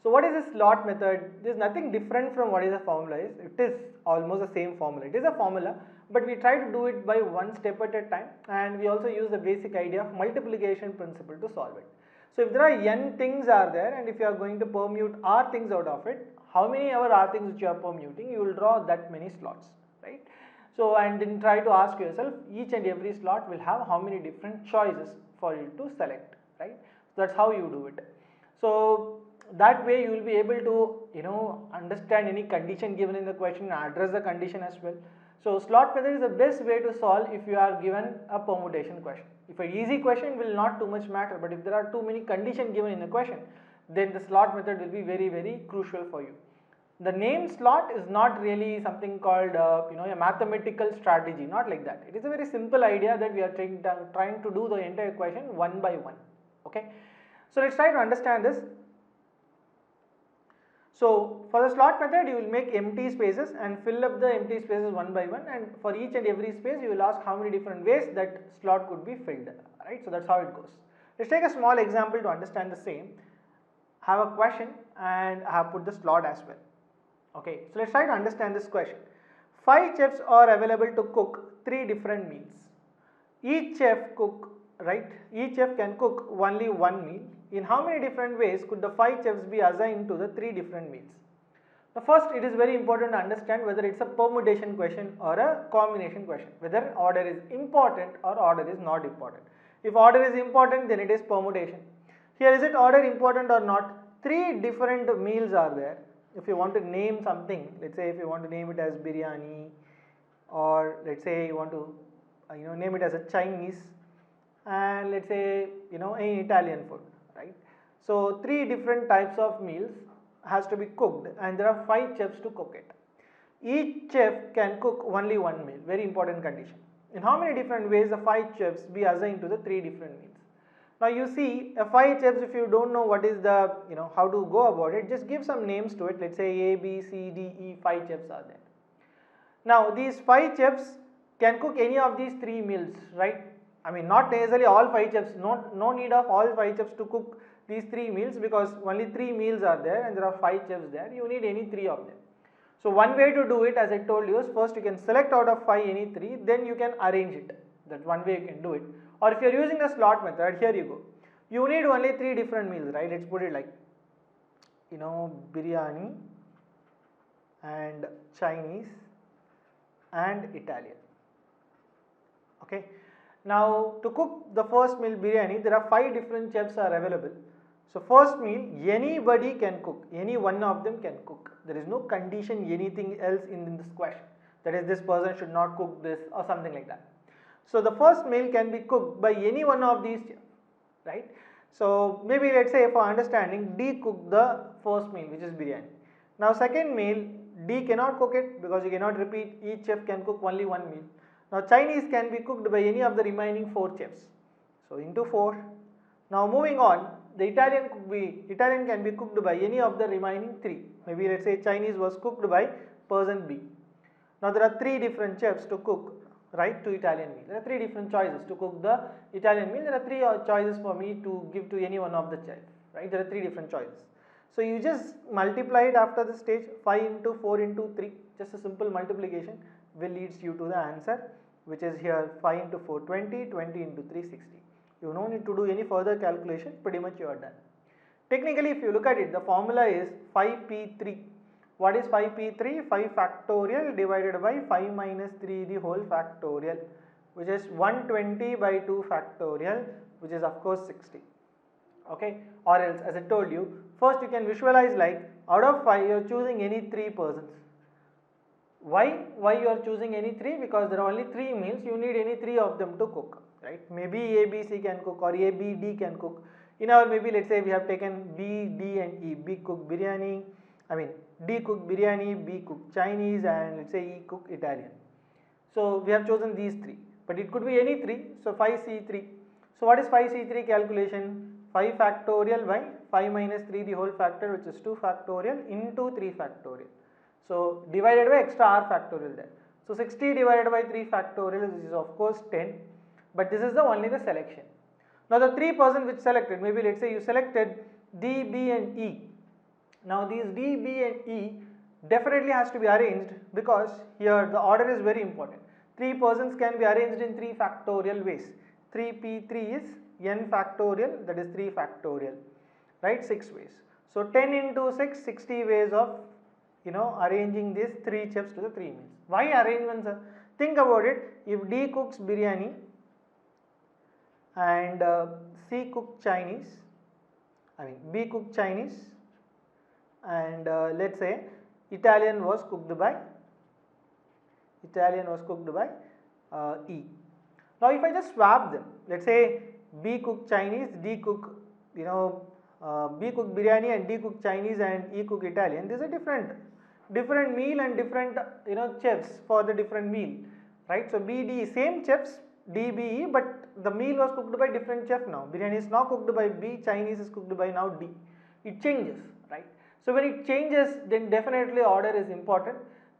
So what is a slot method? There is nothing different from what is a formula is. It is almost the same formula. It is a formula, but we try to do it by one step at a time, and we also use the basic idea of multiplication principle to solve it. So if there are n things are there, and if you are going to permute r things out of it, how many ever r things which you are permuting, you will draw that many slots, right? So and then try to ask yourself, each and every slot will have how many different choices for you to select, right? So that's how you do it. So that way you will be able to understand any condition given in the question and address the condition as well. So slot method is the best way to solve if you are given a permutation question. If an easy question will not too much matter, but if there are too many conditions given in the question, then the slot method will be very, very crucial for you. The name slot is not really something called a mathematical strategy, not like that. It is a very simple idea that we are trying to do the entire question one by one. Okay, so let's try to understand this. So for the slot method, you will make empty spaces and fill up the empty spaces one by one, and for each and every space you will ask how many different ways that slot could be filled, right? So that's how it goes. Let's take a small example to understand the same. I have a question and I have put the slot as well. Okay, so let's try to understand this question. 5 chefs are available to cook 3 different meals. Each chef can cook only one meal. In how many different ways could the 5 chefs be assigned to the 3 different meals? The first, it is very important to understand whether it's a permutation question or a combination question, whether order is important or order is not important. If order is important, then it is permutation. Here, is it order important or not? 3 different meals are there. If you want to name something, let's say if you want to name it as biryani, or let's say you want to name it as a Chinese, and let's say any Italian food, right? So 3 different types of meals has to be cooked, and there are 5 chefs to cook it. Each chef can cook only one meal, very important condition. In how many different ways the 5 chefs be assigned to the 3 different meals? Now you see, 5 chefs, if you don't know what is the how to go about it, just give some names to it. Let's say A, B, C, D, E, 5 chefs are there. Now these 5 chefs can cook any of these 3 meals, right? I mean, not necessarily all 5 chefs, no need of all 5 chefs to cook these 3 meals, because only 3 meals are there and there are 5 chefs there. You need any 3 of them. So one way to do it, as I told you, is first you can select out of 5 any 3, then you can arrange it. That's one way you can do it. Or if you are using the slot method, here you go. You need only 3 different meals, right? Let's put it like biryani and Chinese and Italian. Okay. Now to cook the first meal biryani, there are 5 different chefs are available. So first meal, anybody can cook, any one of them can cook. There is no condition anything else in this question, that is this person should not cook this or something like that. So the first meal can be cooked by any one of these chefs, right? So maybe let's say for understanding, D cooked the first meal, which is biryani. Now second meal, D cannot cook it because you cannot repeat, each chef can cook only one meal. Now Chinese can be cooked by any of the remaining 4 chefs. So into 4. Now moving on, the Italian can be cooked by any of the remaining 3. Maybe let's say Chinese was cooked by person B. Now there are 3 different chefs to cook, right, to Italian meal. There are 3 different choices to cook the Italian meal. There are 3 choices for me to give to any one of the chefs, right? There are 3 different choices. So you just multiply it after the stage, 5 into 4 into 3, just a simple multiplication will leads you to the answer, which is here 5 into 4, 20, 20 into 3, 60. You don't need to do any further calculation, pretty much you are done. Technically, if you look at it, the formula is 5p3. What is 5p3? 5 factorial divided by 5 minus 3 the whole factorial, which is 120 by 2 factorial, which is of course 60. Okay, or else as I told you, first you can visualize like out of 5 you are choosing any 3 persons. Why you are choosing any 3? Because there are only 3 meals, you need any 3 of them to cook, right? Maybe A, B, C can cook, or A, B, D can cook. In our, maybe let's say we have taken B, D and E. B cook biryani, D cook biryani, B cook Chinese, and let's say E cook Italian. So we have chosen these 3, but it could be any 3, so 5C3. So what is 5C3 calculation? 5 factorial by 5 minus 3 the whole factor, which is 2 factorial into 3 factorial. So divided by extra r factorial there. So 60 divided by 3 factorial, which is of course 10, but this is only the selection. Now the 3 persons which selected, maybe let's say you selected D, B and E. Now these D, B and E definitely has to be arranged, because here the order is very important. 3 persons can be arranged in 3 factorial ways. 3p3 is n factorial, that is 3 factorial, right? 6 ways. So 10 into 6, 60 ways of arranging these 3 chefs to the 3 meals. Why arrangements? Think about it. If D cooks biryani and C cook Chinese, B cook Chinese, and let's say Italian was cooked by E. Now if I just swap them, let's say B cook Chinese, D cook B cook biryani and D cook Chinese and E cook Italian. These are different meal and different chefs for the different meal, right? So B, D, same chefs, D, B, E, but the meal was cooked by different chef now. Biryani is now cooked by B, Chinese is cooked by now D. It changes, right? So when it changes, then definitely order is important.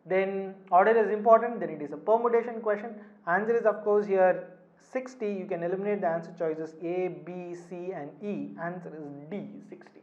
Then it is a permutation question. Answer is of course here 60. You can eliminate the answer choices A, B, C and E. Answer is D, 60.